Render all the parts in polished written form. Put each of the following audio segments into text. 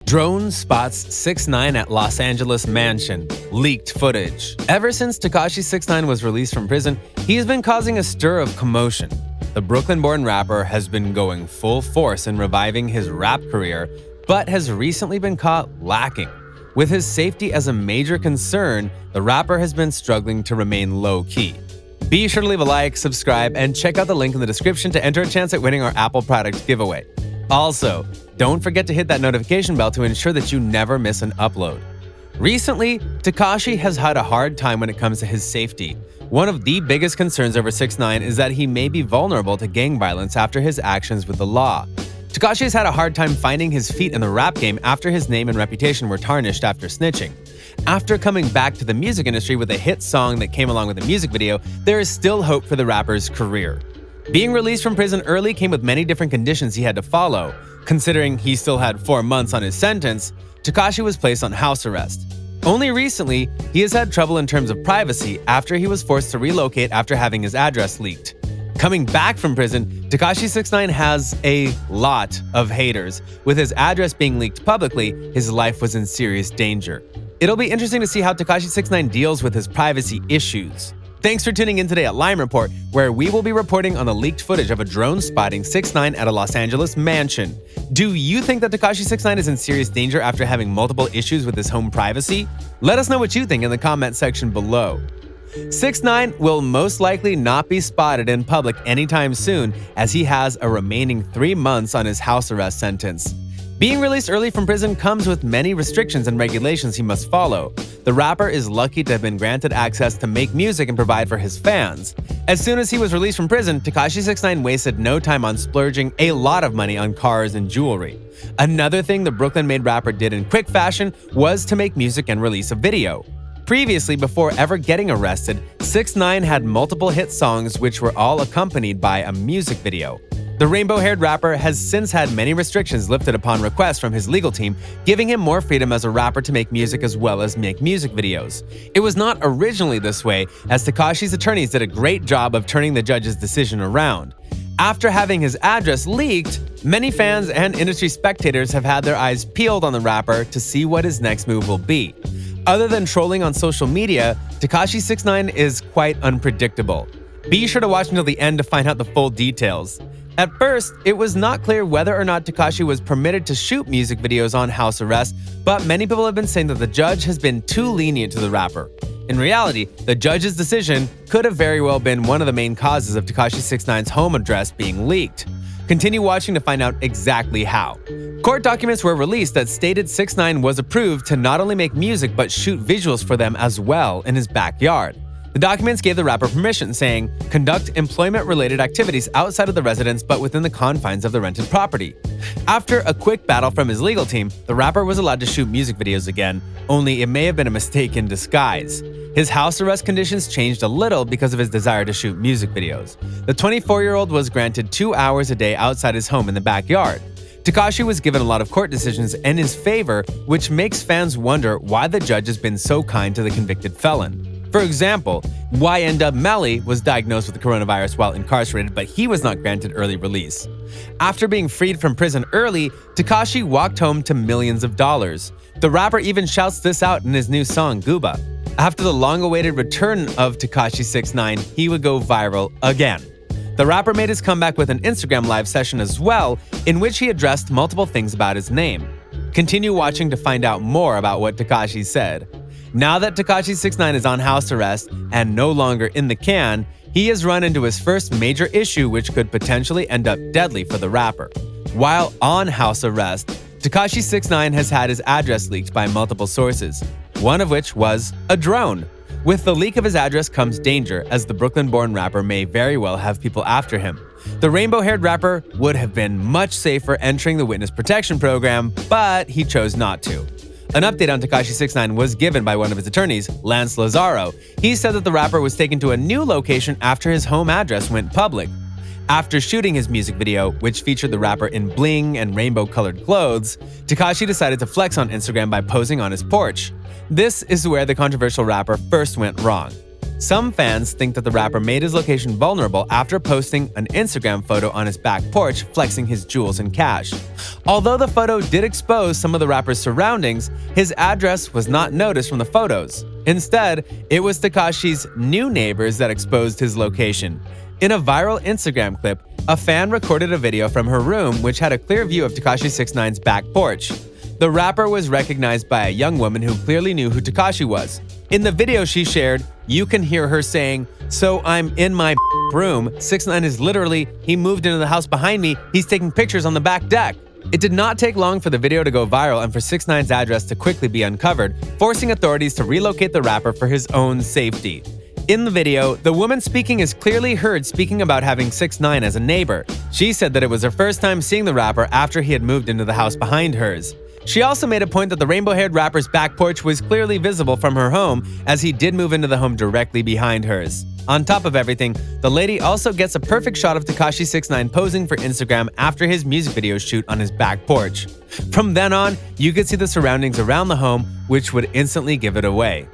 Drone spots 6ix9ine at Los Angeles mansion. Leaked footage. Ever since Tekashi 6ix9ine was released from prison, he's been causing a stir of commotion. The Brooklyn-born rapper has been going full force in reviving his rap career, but has recently been caught lacking. With his safety as a major concern, the rapper has been struggling to remain low-key. Be sure to leave a like, subscribe, and check out the link in the description to enter a chance at winning our Apple product giveaway. Also, don't forget to hit that notification bell to ensure that you never miss an upload. Recently, Tekashi has had a hard time when it comes to his safety. One of the biggest concerns over 6ix9ine is that he may be vulnerable to gang violence after his actions with the law. Tekashi has had a hard time finding his feet in the rap game after his name and reputation were tarnished after snitching. After coming back to the music industry with a hit song that came along with a music video, there is still hope for the rapper's career. Being released from prison early came with many different conditions he had to follow. Considering he still had 4 months on his sentence, Tekashi was placed on house arrest. Only recently, he has had trouble in terms of privacy after he was forced to relocate after having his address leaked. Coming back from prison, Tekashi 6ix9ine has a lot of haters. With his address being leaked publicly, his life was in serious danger. It'll be interesting to see how Tekashi 6ix9ine deals with his privacy issues. Thanks for tuning in today at Lime Report, where we will be reporting on the leaked footage of a drone spotting 6ix9ine at a Los Angeles mansion. Do you think that Tekashi 6ix9ine is in serious danger after having multiple issues with his home privacy? Let us know what you think in the comment section below. 6ix9ine will most likely not be spotted in public anytime soon, as he has a remaining 3 months on his house arrest sentence. Being released early from prison comes with many restrictions and regulations he must follow. The rapper is lucky to have been granted access to make music and provide for his fans. As soon as he was released from prison, Tekashi 6ix9ine wasted no time on splurging a lot of money on cars and jewelry. Another thing the Brooklyn-made rapper did in quick fashion was to make music and release a video. Previously, before ever getting arrested, 6ix9ine had multiple hit songs which were all accompanied by a music video. The rainbow-haired rapper has since had many restrictions lifted upon request from his legal team, giving him more freedom as a rapper to make music as well as make music videos. It was not originally this way, as Tekashi's attorneys did a great job of turning the judge's decision around. After having his address leaked, many fans and industry spectators have had their eyes peeled on the rapper to see what his next move will be. Other than trolling on social media, Tekashi 6ix9ine is quite unpredictable. Be sure to watch until the end to find out the full details. At first, it was not clear whether or not Tekashi was permitted to shoot music videos on house arrest, but many people have been saying that the judge has been too lenient to the rapper. In reality, the judge's decision could have very well been one of the main causes of Tekashi 6ix9ine's home address being leaked. Continue watching to find out exactly how. Court documents were released that stated 6ix9ine was approved to not only make music but shoot visuals for them as well in his backyard. The documents gave the rapper permission, saying, "Conduct employment-related activities outside of the residence but within the confines of the rented property." After a quick battle from his legal team, the rapper was allowed to shoot music videos again, only it may have been a mistake in disguise. His house arrest conditions changed a little because of his desire to shoot music videos. The 24-year-old was granted 2 hours a day outside his home in the backyard. Tekashi was given a lot of court decisions in his favor, which makes fans wonder why the judge has been so kind to the convicted felon. For example, YN Melly was diagnosed with the coronavirus while incarcerated, but he was not granted early release. After being freed from prison early, Tekashi walked home to millions of dollars. The rapper even shouts this out in his new song, GOOBA. After the long-awaited return of Tekashi 6ix9ine, he would go viral again. The rapper made his comeback with an Instagram live session as well, in which he addressed multiple things about his name. Continue watching to find out more about what Tekashi said. Now that Tekashi 6ix9ine is on house arrest and no longer in the can, he has run into his first major issue which could potentially end up deadly for the rapper. While on house arrest, Tekashi 6ix9ine has had his address leaked by multiple sources, one of which was a drone. With the leak of his address comes danger, as the Brooklyn-born rapper may very well have people after him. The rainbow-haired rapper would have been much safer entering the witness protection program, but he chose not to. An update on Tekashi 6ix9ine was given by one of his attorneys, Lance Lazaro. He said that the rapper was taken to a new location after his home address went public. After shooting his music video, which featured the rapper in bling and rainbow-colored clothes, Tekashi decided to flex on Instagram by posing on his porch. This is where the controversial rapper first went wrong. Some fans think that the rapper made his location vulnerable after posting an Instagram photo on his back porch flexing his jewels and cash. Although the photo did expose some of the rapper's surroundings, his address was not noticed from the photos. Instead, it was Tekashi's new neighbors that exposed his location. In a viral Instagram clip, a fan recorded a video from her room which had a clear view of Tekashi 6ix9ine's back porch. The rapper was recognized by a young woman who clearly knew who Tekashi was. In the video she shared, you can hear her saying, "So I'm in my room. 6ix9ine is literally, he moved into the house behind me. He's taking pictures on the back deck." It did not take long for the video to go viral and for 6ix9ine's address to quickly be uncovered, forcing authorities to relocate the rapper for his own safety. In the video, the woman speaking is clearly heard speaking about having 6ix9ine as a neighbor. She said that it was her first time seeing the rapper after he had moved into the house behind hers. She also made a point that the rainbow-haired rapper's back porch was clearly visible from her home, as he did move into the home directly behind hers. On top of everything, the lady also gets a perfect shot of Tekashi 6ix9ine posing for Instagram after his music video shoot on his back porch. From then on, you could see the surroundings around the home, which would instantly give it away.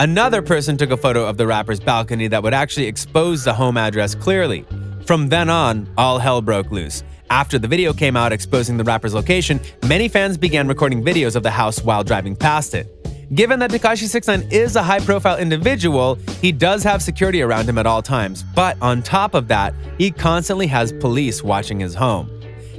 Another person took a photo of the rapper's balcony that would actually expose the home address clearly. From then on, all hell broke loose. After the video came out exposing the rapper's location, many fans began recording videos of the house while driving past it. Given that Tekashi 6ix9ine is a high-profile individual, he does have security around him at all times, but on top of that, he constantly has police watching his home.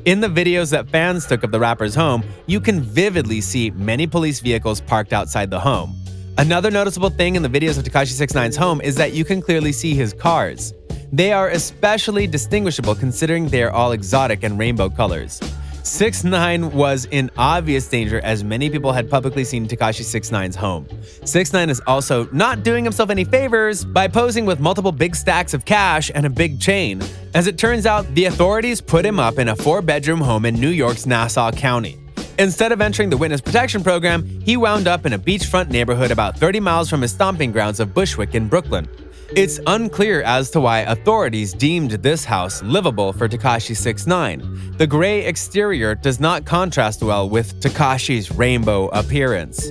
In the videos that fans took of the rapper's home, you can vividly see many police vehicles parked outside the home. Another noticeable thing in the videos of Tekashi 6ix9ine's home is that you can clearly see his cars. They are especially distinguishable considering they are all exotic and rainbow colors. 6ix9ine was in obvious danger as many people had publicly seen Tekashi 6ix9ine's home. 6ix9ine is also not doing himself any favors by posing with multiple big stacks of cash and a big chain. As it turns out, the authorities put him up in a 4-bedroom home in New York's Nassau County. Instead of entering the witness protection program, he wound up in a beachfront neighborhood about 30 miles from his stomping grounds of Bushwick in Brooklyn. It's unclear as to why authorities deemed this house livable for Tekashi 6ix9ine. The gray exterior does not contrast well with Tekashi's rainbow appearance.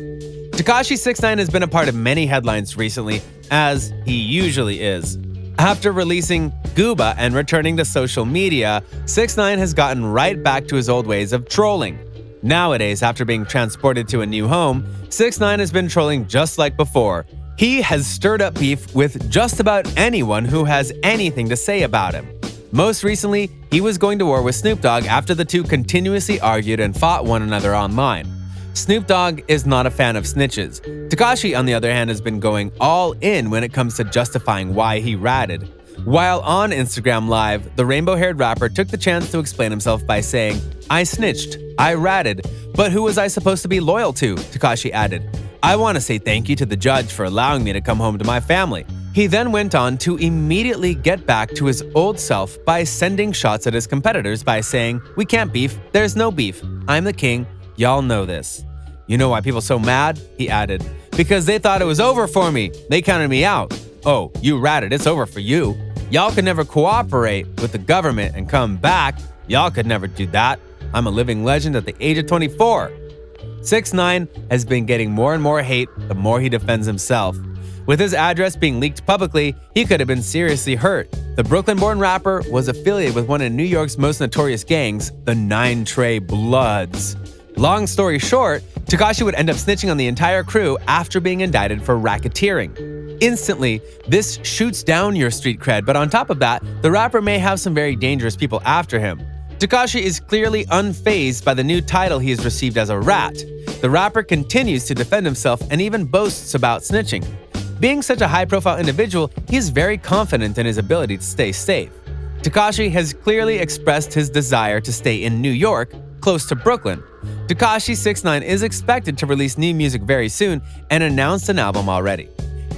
Tekashi 6ix9ine has been a part of many headlines recently, as he usually is. After releasing GOOBA and returning to social media, 6ix9ine has gotten right back to his old ways of trolling. Nowadays, after being transported to a new home, 6ix9ine has been trolling just like before. He has stirred up beef with just about anyone who has anything to say about him. Most recently, he was going to war with Snoop Dogg after the two continuously argued and fought one another online. Snoop Dogg is not a fan of snitches. Tekashi, on the other hand, has been going all in when it comes to justifying why he ratted. While on Instagram Live, the rainbow-haired rapper took the chance to explain himself by saying, "I snitched, I ratted, but who was I supposed to be loyal to?" Tekashi added, "I want to say thank you to the judge for allowing me to come home to my family." He then went on to immediately get back to his old self by sending shots at his competitors by saying, "We can't beef, there's no beef, I'm the king, y'all know this." "You know why people so mad?" he added. "Because they thought it was over for me, they counted me out. Oh, you ratted, it's over for you. Y'all could never cooperate with the government and come back. Y'all could never do that. I'm a living legend at the age of 24. 6ix9ine has been getting more and more hate the more he defends himself. With his address being leaked publicly, he could have been seriously hurt. The Brooklyn-born rapper was affiliated with one of New York's most notorious gangs, the 9 Trey Bloods. Long story short, Tekashi would end up snitching on the entire crew after being indicted for racketeering. Instantly, this shoots down your street cred, but on top of that, the rapper may have some very dangerous people after him. Tekashi is clearly unfazed by the new title he has received as a rat. The rapper continues to defend himself and even boasts about snitching. Being such a high-profile individual, he is very confident in his ability to stay safe. Tekashi has clearly expressed his desire to stay in New York, close to Brooklyn. Tekashi 6ix9ine is expected to release new music very soon and announced an album already.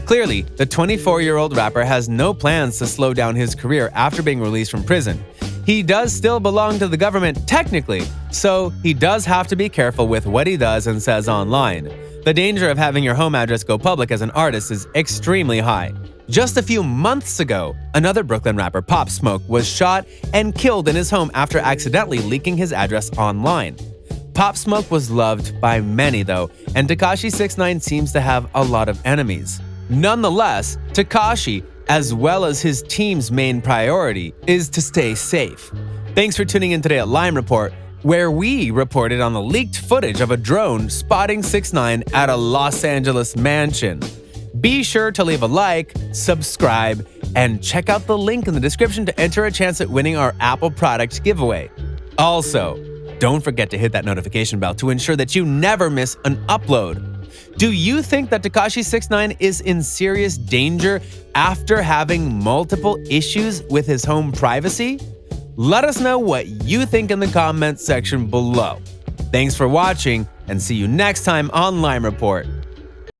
Clearly, the 24-year-old rapper has no plans to slow down his career after being released from prison. He does still belong to the government technically, so he does have to be careful with what he does and says online. The danger of having your home address go public as an artist is extremely high. Just a few months ago, another Brooklyn rapper, Pop Smoke, was shot and killed in his home after accidentally leaking his address online. Pop Smoke was loved by many though, and Tekashi 6ix9ine seems to have a lot of enemies. Nonetheless, Tekashi, as well as his team's main priority, is to stay safe. Thanks for tuning in today at Lime Report, where we reported on the leaked footage of a drone spotting 6ix9ine at a Los Angeles mansion. Be sure to leave a like, subscribe, and check out the link in the description to enter a chance at winning our Apple product giveaway. Also, don't forget to hit that notification bell to ensure that you never miss an upload. Do you think that Tekashi 6ix9ine is in serious danger after having multiple issues with his home privacy? Let us know what you think in the comments section below. Thanks for watching, and see you next time on Lime Report.